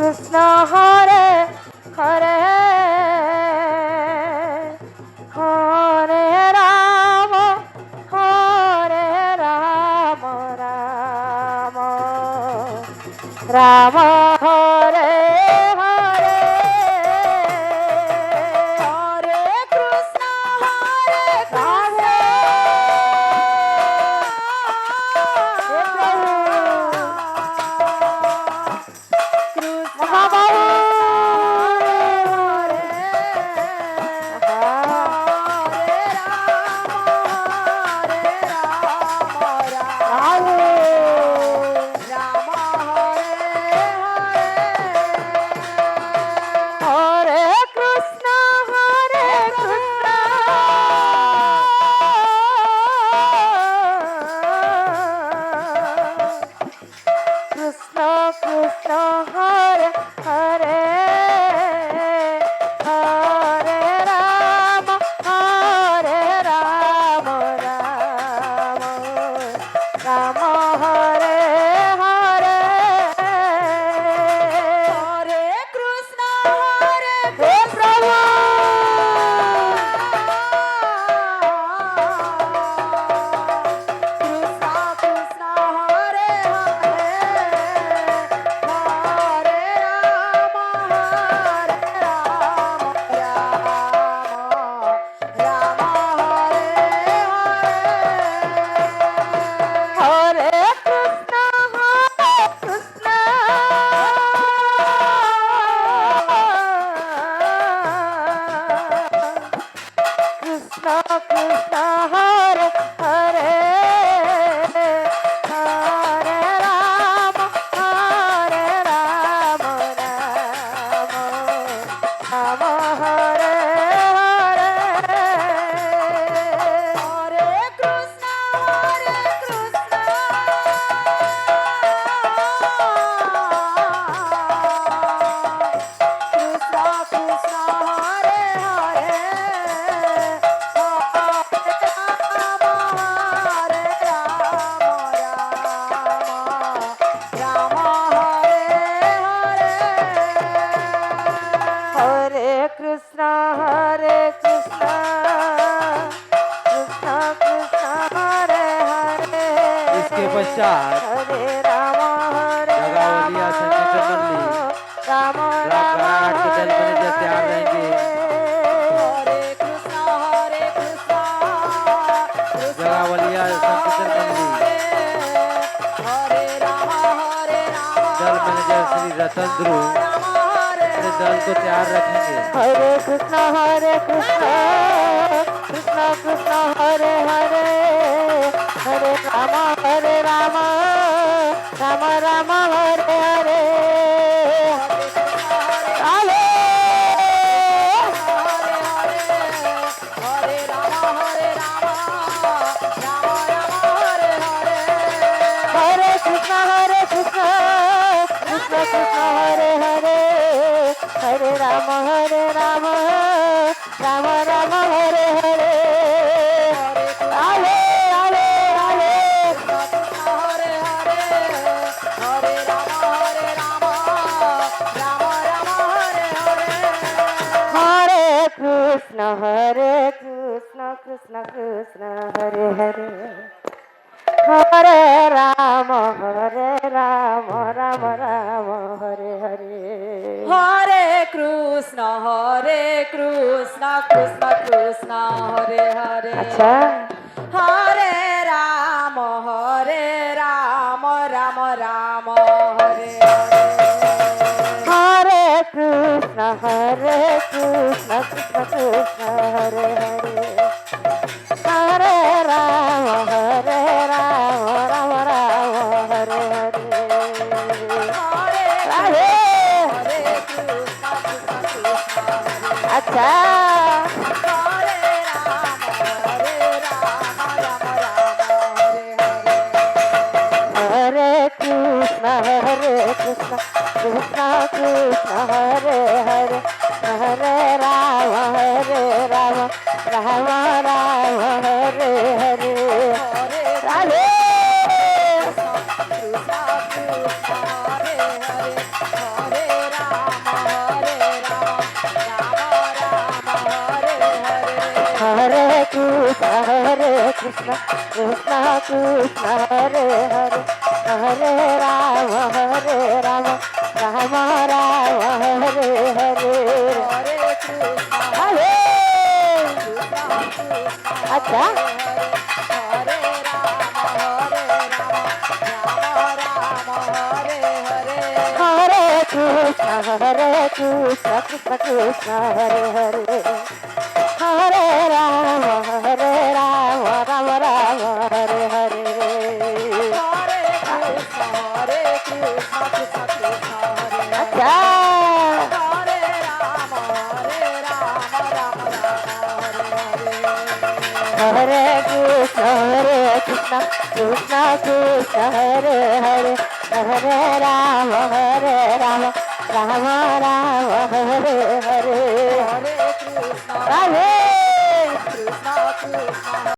কৃষ্ণ হরে হরে হরে রাম হরে রাম রাম রাম হরে হরে হরে কৃষ্ণ হরে কৃষ্ণ पश्चात जगावलिया संकीर्तन मंडली रामघाट के दल बने जब तैयार रहेंगे। जगावलिया संकीर्तन मंडली दल मैनेजर श्री रतन ध्रुव अपने दल को तैयार रखेंगे। हरे कृष्णा कृष्णा कृष्णा हरे हरे हरे राम राम राम हरे हरे हरे हरे कृष्णा कृष्णा कृष्णा हरे हरे हरे राम राम राम हरे हरे हरे कृष्ण कृष्ण कृष्ण हरे हरे हरे राम राम राम हरे हरे हरे कृष्ण कृष्ण कृष्ण हरे हरे अच्छा हरे राम राम राम हरे हरे हरे कृष्ण कृष्ण कृष्ण हरे हरे हरे राम राम राम हरे हरे हरे हरे कृष्ण कृष्ण हरे अच्छा हरे Ram Ram Hare Hare Hare Krishna Krishna Krishna Hare Hare Hare Ram Ram Ram Hare Hare Radhe Krishna Krishna Hare Hare Hare Ram Krishna Krishna Krishna Hare Hare Hare Rama Rama Rama Hare Hare Hare Krishna Hare Krishna अच्छा Hare Rama Hare Rama Hare Krishna Krishna Krishna Hare Hare Hare Rama Rama Rama Hare Hare Hare Krishna Krishna Krishna Hare अच्छा Hare Rama Rama Hare Hare Krishna Krishna Krishna Hare Hare Hare Rama Rama Rama Hare Hare